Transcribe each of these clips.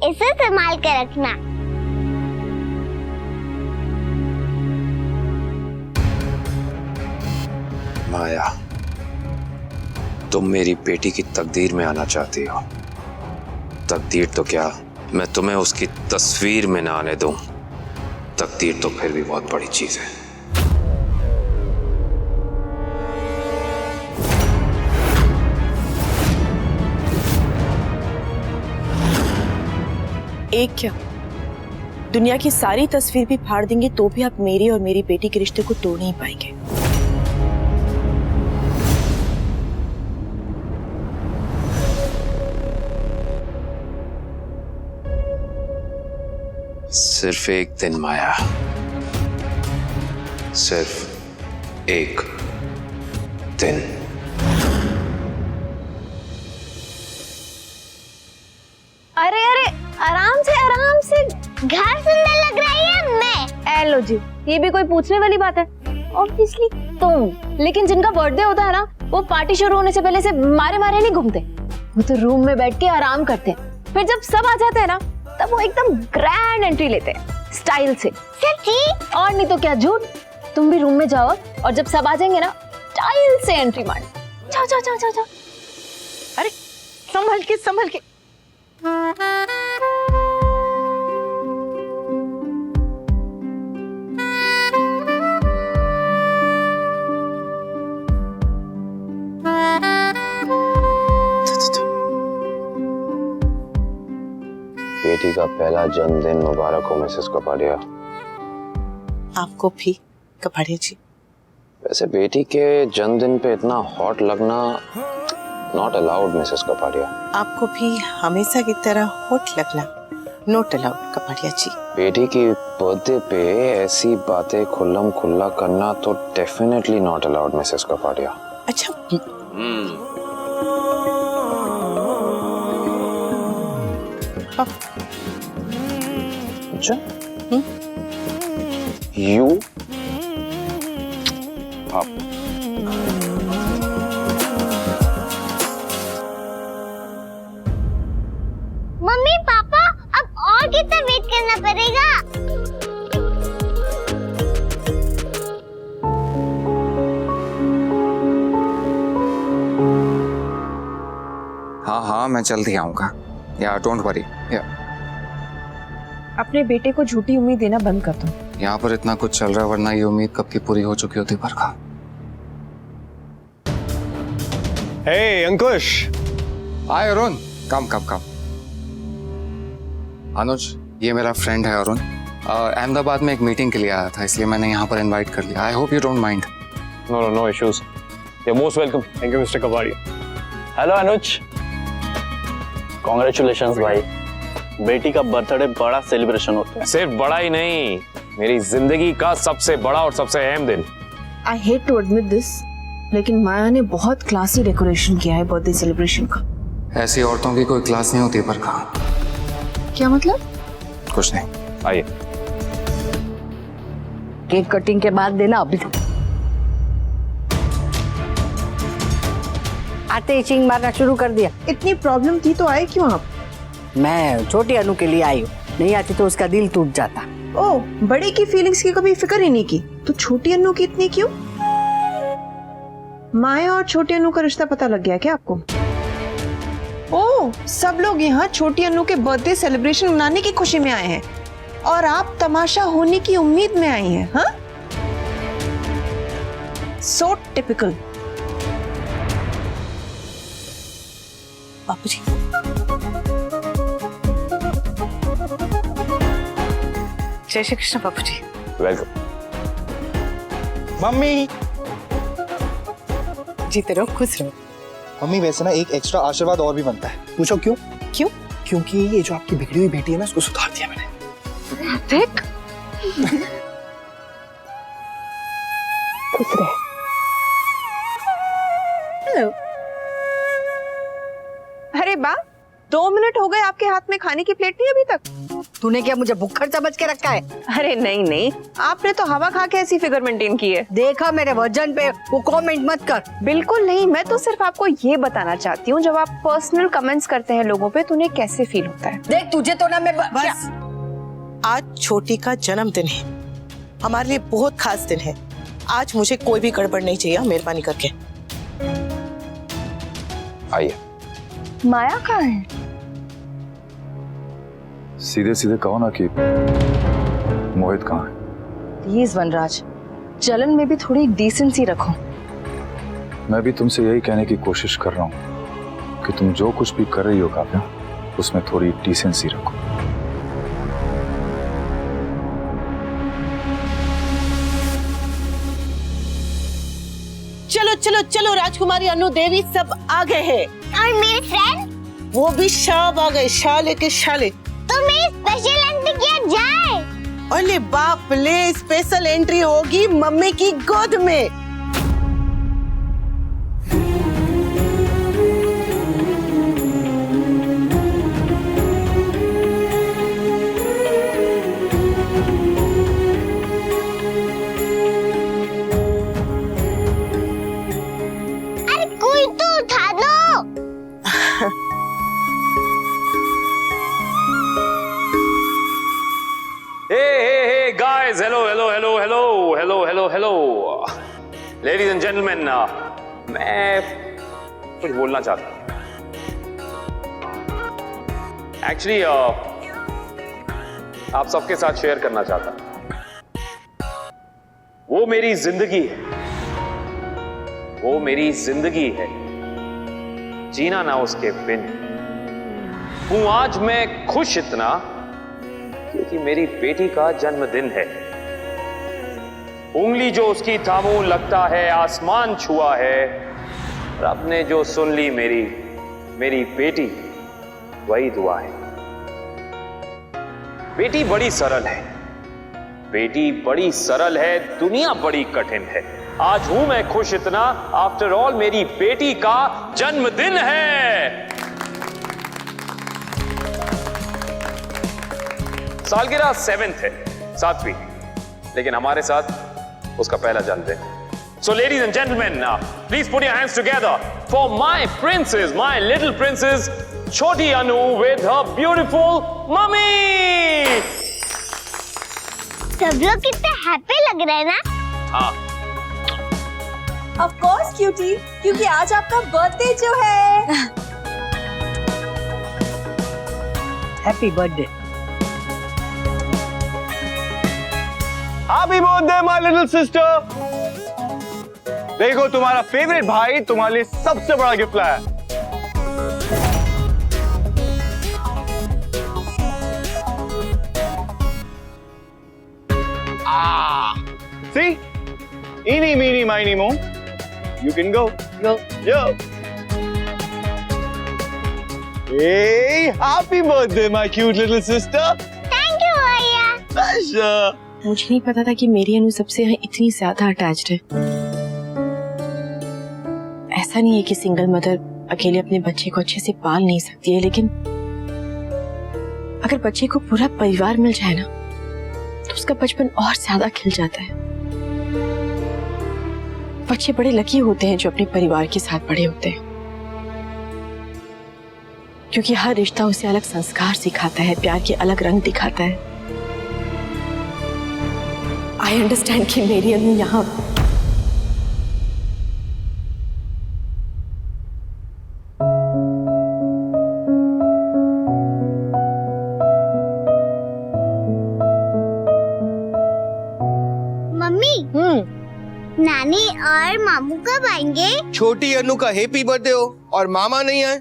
इसे संभाल के रखना। माया, तुम मेरी बेटी की तकदीर में आना चाहती हो। तकदीर तो क्या, मैं तुम्हें उसकी तस्वीर में ना आने दूं। तकदीर तो फिर भी बहुत बड़ी चीज है। एक क्या, दुनिया की सारी तस्वीर भी फाड़ देंगे तो भी आप मेरी और मेरी बेटी के रिश्ते को तोड़ नहीं पाएंगे। सिर्फ एक दिन माया, सिर्फ एक दिन। अरे अरे आराम से घर सुंदर लग रही है मैं। एलो जी, ये भी कोई पूछने वाली बात है? ऑब्वियसली तुम। लेकिन जिनका बर्थडे होता है ना, वो पार्टी शुरू होने से पहले से मारे नहीं घूमते। वो तो रूम में बैठ के आराम करते हैं। फिर जब सब आ जाते हैं ना, तब वो एकदम ग्रैंड एंट्री लेते हैं, स्टाइल से। सच्ची? और नहीं तो क्या झूठ। तुम भी रूम में जाओ और जब सब आ जाएंगे ना, स्टाइल से एंट्री मार। जाओ जाओ जाओ जाओ जाओ। अरे संभल के। बेटी का पहला जन्मदिन मुबारक हो मिसेस कपाड़िया। आपको भी कपाड़िया जी। वैसे बेटी के जन्मदिन पे इतना हॉट लगना नॉट अलाउड मिसेस कपाड़िया। आपको भी हमेशा की तरह होट लगना नोट अलाउड कपाड़िया जी। बेटी की बर्थडे पे ऐसी बातें खुल्लम खुल्ला करना तो definitely not allowed Mrs Kapadia. अच्छा अच्छा यू आप मम्मी पापा, अब और कितना वेट करना पड़ेगा? हाँ मैं जल्दी आऊंगा। या डोंट वरी। अपने बेटे को झूठी उम्मीद देना बंद कर दो। यहाँ पर इतना कुछ चल रहा है, वरना ये उम्मीद कब की पूरी हो चुकी होती बरखा। हे अंकुश। हाय अरुण, कम। अनुज, ये मेरा फ्रेंड है अरुण। अहमदाबाद में एक मीटिंग के लिए आया था, इसलिए मैंने यहाँ पर इनवाइट कर लिया। I hope you don't mind. No issues, you most welcome. Thank you mister Kapadia. Hello Anuj, congratulations भाई। बेटी का बर्थडे बड़ा सेलिब्रेशन होता है। सिर्फ बड़ा ही नहीं, मेरी जिंदगी का सबसे बड़ा और सबसे अहम दिन। I hate to admit this, लेकिन माया ने बहुत क्लासी डेकोरेशन किया है बर्थडे सेलिब्रेशन का। ऐसी औरतों की कोई क्लास नहीं होती बरखा। क्या मतलब? कुछ नहीं, आइए। केक कटिंग के बाद देना। अभी आते ही चिंग मारना शुरू कर दिया। इतनी प्रॉब्लम थी तो आए क्यों आप? मैं छोटी अनु के लिए आई हूँ, नहीं आती तो उसका दिल टूट जाता। ओ, बड़े की फीलिंग्स की कभी फिक्र ही नहीं की, तो छोटी अनु की इतनी क्यों? माया और छोटी अनु का रिश्ता पता लग गया क्या आपको? ओ, सब लोग यहाँ छोटी अनु के बर्थडे सेलिब्रेशन मनाने की खुशी में आए हैं और आप तमाशा होने की उम्मीद में आई हैं, हाँ? सो टिपिकल। बापूजी, जय श्री कृष्ण बापूजी। वेलकम। मम्मी। जीते रहो, खुश रहो। मम्मी वैसे ना एक एक्स्ट्रा आशीर्वाद और भी बनता है। पूछो क्यों? क्यों? क्योंकि ये जो आपकी बिगड़ी हुई बेटी है ना, उसको सुधार दिया मैंने। देख, खुश रहे। हेलो। अरे बा, 2 मिनट हो गए आपके हाथ में खाने की प्लेट नहीं अभी तक? तूने क्या मुझे भुक्खड़ समझ के रखा है? अरे नहीं नहीं, आपने तो हवा खा के ऐसी फिगर मेंटेन की है। देखा मेरे वजन पे, वो कमेंट मत कर। बिल्कुल नहीं, मैं तो सिर्फ आपको ये बताना चाहती हूँ, जब आप पर्सनल कमेंट्स करते हैं लोगों पे तो उन्हें कैसे फील होता है। देख तुझे तो ना मैं बस, आज छोटी का जन्मदिन है, हमारे लिए बहुत खास दिन है। आज मुझे कोई भी गड़बड़ नहीं चाहिए, मेहरबानी करके। आइए। माया कहाँ है? सीधे सीधे कहो ना कि मोहित कहाँ है। प्लीज वनराज, चलन में भी थोड़ी डिसेंसी रखो। मैं भी तुमसे यही कहने की कोशिश कर रहा हूँ कि तुम जो कुछ भी कर रही हो काव्या, उसमें थोड़ी डिसेंसी रखो। चलो चलो चलो, राजकुमारी अनु देवी सब आ गए हैं। और मेरे फ्रेंड? वो भी सब आ गए, शाले के शाले। तो मेरी स्पेशल एंट्री किया जाए। अरे बाप ले, स्पेशल एंट्री होगी मम्मी की गोद में। अरे कोई तो उठा दो। Hey guys, hello. Ladies and gentlemen, मैं कुछ बोलना चाहता हूँ। Actually, आप सबके साथ शेयर करना चाहता हूँ। वो मेरी जिंदगी है, वो मेरी जिंदगी है, जीना ना उसके बिन। हूं आज मैं खुश इतना क्योंकि मेरी बेटी का जन्मदिन है। उंगली जो उसकी थामूं लगता है आसमान छुआ है, और आपने जो सुन ली मेरी बेटी वही दुआ है। बेटी बड़ी सरल है, बेटी बड़ी सरल है, दुनिया बड़ी कठिन है। आज हूं मैं खुश इतना, आफ्टर ऑल मेरी बेटी का जन्मदिन है। सालगिरह 7th है, 7वीं, लेकिन हमारे साथ उसका पहला जन्मदिन। So ladies and gentlemen, please put your hands together for my princess, my little princess, Choti Anu with her beautiful mummy. सब लोग कितने हैप्पी लग रहे हैं ना? हाँ। Of course, cutie, क्योंकि आज आपका बर्थडे जो है। Happy birthday. Happy birthday my little sister. देखो तुम्हारा फेवरेट भाई तुम्हारे लिए सबसे बड़ा गिफ्ट लाया है। See? Eeny, meeny, miny, mo. You can go. Yo. Hey, happy birthday, my cute little sister. Thank you भैया। Pleasure. मुझे नहीं पता था कि मेरी अनु सबसे यहाँ इतनी ज्यादा अटैच्ड है। ऐसा नहीं है कि सिंगल मदर अकेले अपने बच्चे को अच्छे से पाल नहीं सकती है, लेकिन अगर बच्चे को पूरा परिवार मिल जाए ना, तो उसका बचपन और ज्यादा खिल जाता है। बच्चे बड़े लकी होते हैं जो अपने परिवार के साथ बड़े होते हैं, क्योंकि हर रिश्ता उसे अलग संस्कार सिखाता है, प्यार के अलग रंग दिखाता है। आई अंडरस्टैंड कि मेरी अनु यहाँ मम्मी, नानी और मामू कब आएंगे? छोटी अनु का हैप्पी बर्थडे हो और मामा नहीं आए,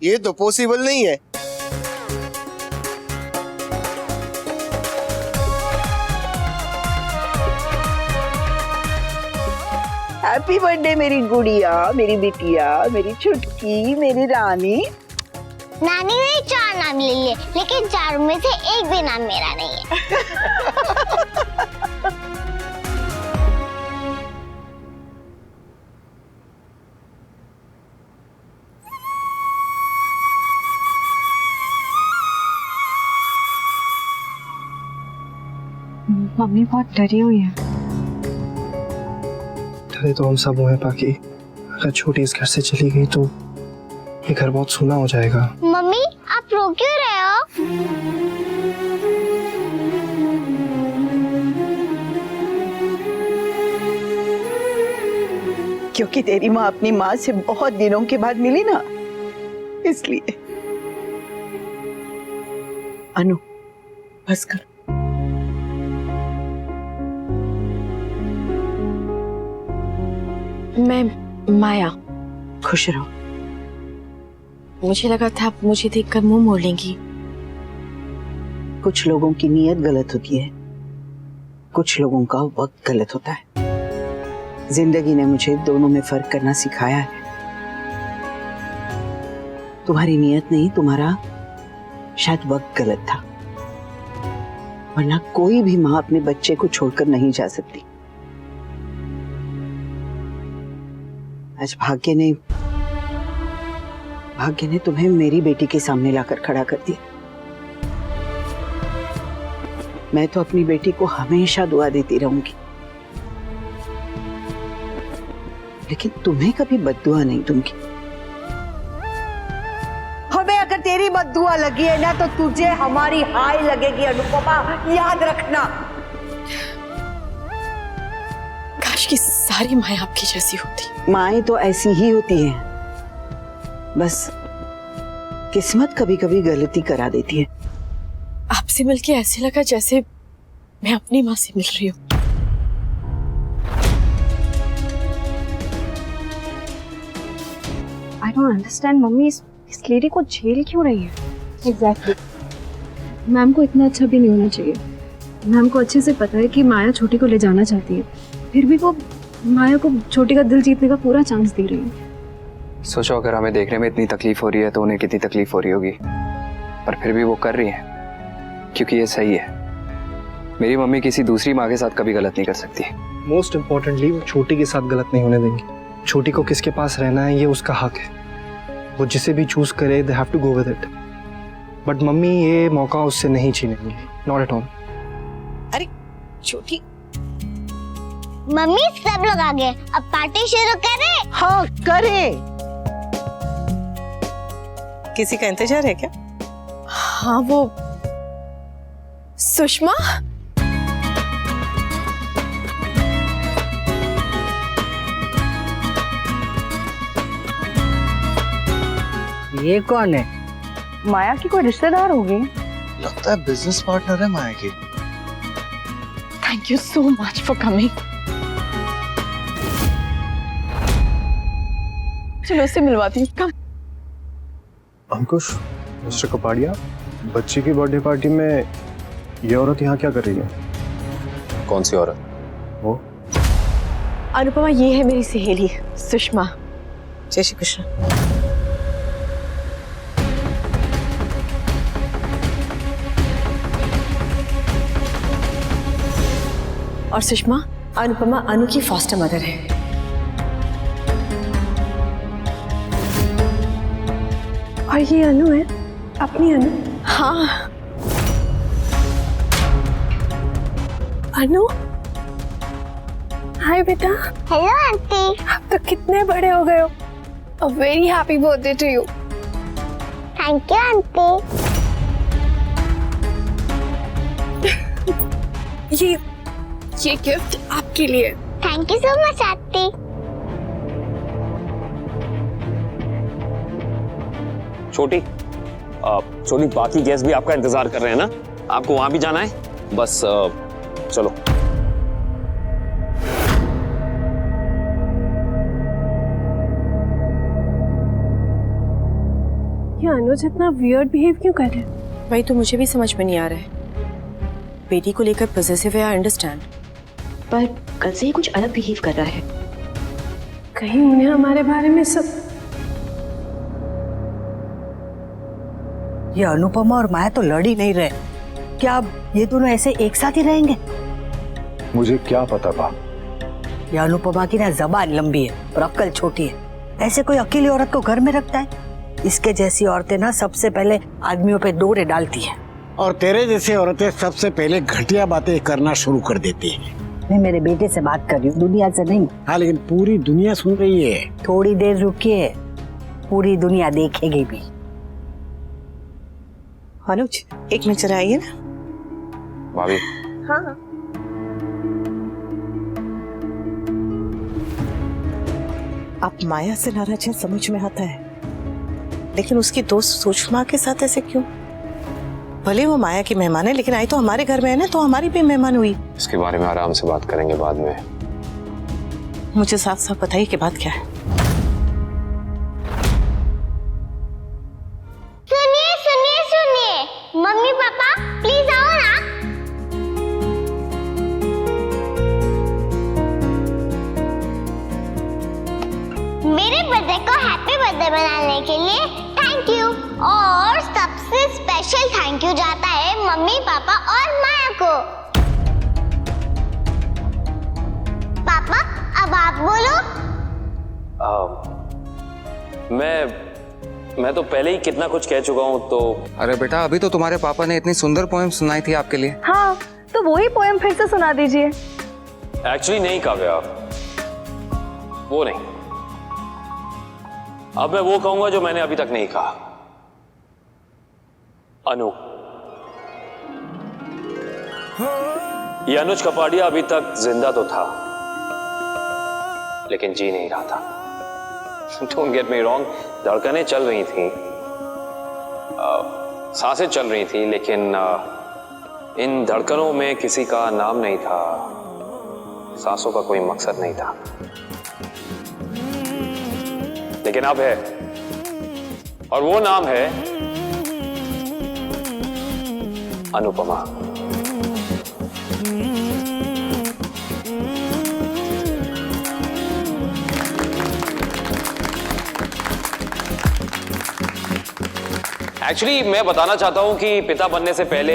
ये तो पॉसिबल नहीं है। हैप्पी बर्थडे मेरी गुड़िया, मेरी बिटिया, मेरी छुटकी, मेरी रानी। नानी ने 4 नाम ले लिए, लेकिन 4 में से एक भी नाम मेरा नहीं है। मम्मी बहुत डरी हुई है। डरे तो हम सब हुए बाकी। अगर छोटी इस घर से चली गई तो ये घर बहुत सूना हो जाएगा। मम्मी आप रो क्यों रहे हो? क्योंकि तेरी माँ अपनी माँ से बहुत दिनों के बाद मिली ना, इसलिए। अनु बस कर। मैं माया। खुश रहो। मुझे लगा था आप मुझे देखकर मुंह मोड़ लेंगी। कुछ लोगों की नीयत गलत होती है, कुछ लोगों का वक्त गलत होता है। जिंदगी ने मुझे दोनों में फर्क करना सिखाया है। तुम्हारी नीयत नहीं, तुम्हारा शायद वक्त गलत था, वरना कोई भी माँ अपने बच्चे को छोड़कर नहीं जा सकती। आज भाग्य ने तुम्हें मेरी बेटी के सामने लाकर खड़ा कर दिया। मैं तो अपनी बेटी को हमेशा दुआ देती रहूंगी, लेकिन तुम्हें कभी बद्दुआ नहीं दूंगी। हमें अगर तेरी बद्दुआ लगी है ना, तो तुझे हमारी हाय लगेगी अनुपमा, याद रखना। काश की सारी माएं आपकी जैसी होती। माएं तो ऐसी ही होती हैं, बस किस्मत कभी कभी गलती करा देती है। आपसे मिलके ऐसे लगा जैसे मैं अपनी माँ से मिल रही हूँ। I don't understand, मम्मी इस लेडी को झेल क्यों रही है? Exactly. मैम को इतना अच्छा भी नहीं होना चाहिए। मैम को अच्छे से पता है कि माया छोटी को ले जाना चाहती है, फिर भी वो माया को छोटी का दिल जीतने का पूरा चांस दे रही है। सोचो अगर हमें देखने में इतनी तकलीफ हो रही है तो उन्हें कितनी तकलीफ हो रही होगी, पर फिर भी वो कर रही है क्योंकि ये सही है। मेरी मम्मी किसी दूसरी माँ के साथ कभी गलत नहीं कर सकती। मोस्ट इम्पोर्टेंटली वो छोटी के साथ गलत नहीं होने देंगे। छोटी को किसके पास रहना है ये उसका हक है, वो जिसे भी चूज करे they have to go with it. But mummy ये मौका उससे नहीं छीनेंगी, नॉट एट ऑल। अरे छोटी। मम्मी सब लोग आ गए, अब पार्टी शुरू करें? हाँ करें। किसी का इंतजार है क्या? हाँ वो सुषमा। ये कौन है? माया की कोई रिश्तेदार होगी। लगता है बिजनेस पार्टनर है माया की। Thank you so much for coming. चलो उससे मिलवाती हूँ। कम। अंकुश, मिस्टर कपाड़िया, बच्ची की बर्थडे पार्टी में ये औरत यहाँ क्या कर रही है? कौन सी औरत? वो अनुपमा, ये है मेरी सहेली सुषमा। जय श्री कृष्ण। और सुषमा, अनुपमा अनु की फॉस्टर मदर है। और ये अनु है, अपनी अनु? हाँ। अनु, हाय बेटा। Hello aunty. आप तो कितने बड़े हो गए हो। A very happy birthday to you. Thank you aunty. ये गिफ्ट आपके लिए। Thank you so much aunty. छोटी छोटी, बाकी गेस्ट भी आपका इंतजार कर रहे हैं ना? आपको वहां भी जाना है? बस चलो। ये अनुज इतना वियर्ड बिहेव क्यों कर रहे हैं? वही तो मुझे भी समझ में नहीं आ रहा है। बेटी को लेकर पॉसेसिव है, आई अंडरस्टैंड, पर कल से ही कुछ अलग बिहेव कर रहा है। कहीं उन्हें हमारे बारे में सब। ये अनुपमा और माया तो लड़ ही नहीं रहे, क्या अब ये दोनों ऐसे एक साथ ही रहेंगे? मुझे क्या पता बा। ये अनुपमा की ना जबान लंबी है और अक्ल छोटी है। ऐसे कोई अकेली औरत को घर में रखता है? इसके जैसी औरतें ना सबसे पहले आदमियों पे डोरे डालती है। और तेरे जैसी औरतें सबसे पहले घटिया बातें करना शुरू कर देती हैं। मैं मेरे बेटे से बात कर रही हूँ, दुनिया से नहीं। हाँ, लेकिन पूरी दुनिया सुन रही है। थोड़ी देर रुकिए, पूरी दुनिया देखेगी भी। अनुज, एक मिनट जरा आइए ना। भाभी। हाँ। आप माया से नाराज हैं, समझ में आता है, लेकिन उसकी दोस्त सुषमा के साथ ऐसे क्यों? भले वो माया की मेहमान है, लेकिन आई तो हमारे घर में है ना, तो हमारी भी मेहमान हुई। इसके बारे में आराम से बात करेंगे बाद में। मुझे साफ साफ बताइए कि बात क्या है। सुनिए सुनिए सुनिए, मम्मी पापा प्लीज आओ ना। मेरे बर्थडे को हैप्पी बर्थडे मनाने के लिए थैंक यू, और सबसे स्पेशल थैंक यू जाता है मम्मी पापा और माया को। पापा अब आप बोलो। मैं तो पहले ही कितना कुछ कह चुका हूँ तो। अरे बेटा, अभी तो तुम्हारे पापा ने इतनी सुंदर पोएम सुनाई थी आपके लिए। हाँ, तो वही पोएम फिर से सुना दीजिए। एक्चुअली नहीं काव्या, वो नहीं। अब मैं वो कहूंगा जो मैंने अभी तक नहीं कहा। अनु, ये अनुज कपाड़िया अभी तक जिंदा तो था, लेकिन जी नहीं रहा था। Don't get me wrong, धड़कनें चल रही थी, सांसें चल रही थी, लेकिन इन धड़कनों में किसी का नाम नहीं था, सांसों का कोई मकसद नहीं था। लेकिन अब है, और वो नाम है अनुपमा। एक्चुअली मैं बताना चाहता हूं कि पिता बनने से पहले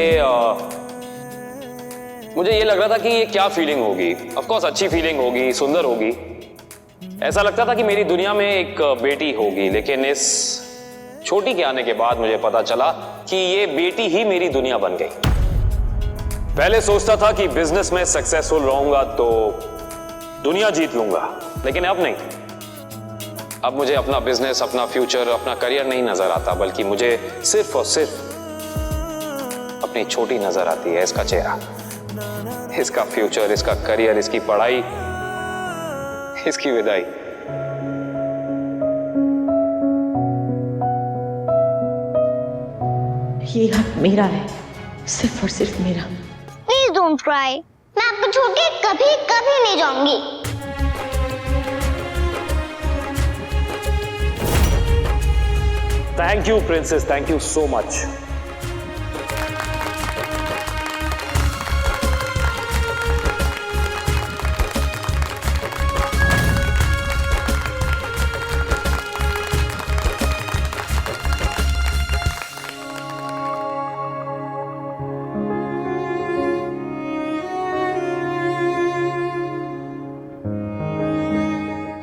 मुझे ये लग रहा था कि ये क्या फीलिंग होगी। ऑफ कोर्स अच्छी फीलिंग होगी, सुंदर होगी। ऐसा लगता था कि मेरी दुनिया में एक बेटी होगी, लेकिन इस छोटी के आने के बाद मुझे पता चला कि ये बेटी ही मेरी दुनिया बन गई। पहले सोचता था कि बिजनेस में सक्सेसफुल रहूंगा तो दुनिया जीत लूंगा, लेकिन अब नहीं। अब मुझे अपना बिजनेस, अपना फ्यूचर, अपना करियर नहीं नजर आता, बल्कि मुझे सिर्फ और सिर्फ अपनी छोटी नजर आती है। इसका चेहरा, इसका फ्यूचर, इसका करियर, इसकी पढ़ाई, इसकी विदाई। ये हक मेरा है, सिर्फ और सिर्फ मेरा। प्लीज डोंट क्राई, मैं आपको छोड़ के कभी कभी नहीं जाऊंगी। Thank you princess, thank you so much.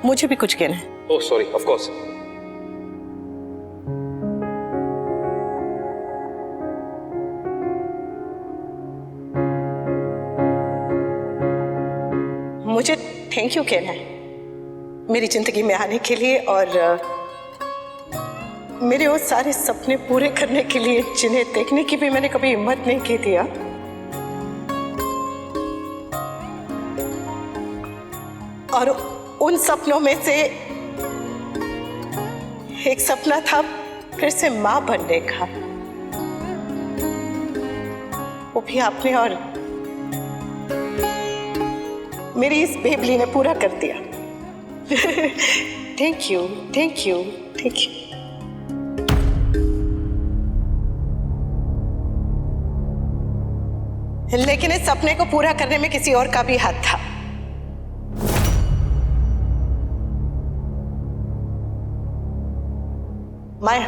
मुझे भी कुछ कहना है। Oh sorry, of course. मुझे थैंक यू कहना है मेरी जिंदगी में आने के लिए, और मेरे वो सारे सपने पूरे करने के लिए जिन्हें देखने की भी मैंने कभी हिम्मत नहीं की थी। और उन सपनों में से एक सपना था फिर से मां बनने का, वो भी आपने और मेरी इस बेबली ने पूरा कर दिया। Thank you, thank you, thank you. लेकिन इस सपने को पूरा करने में किसी और का भी हाथ था। माया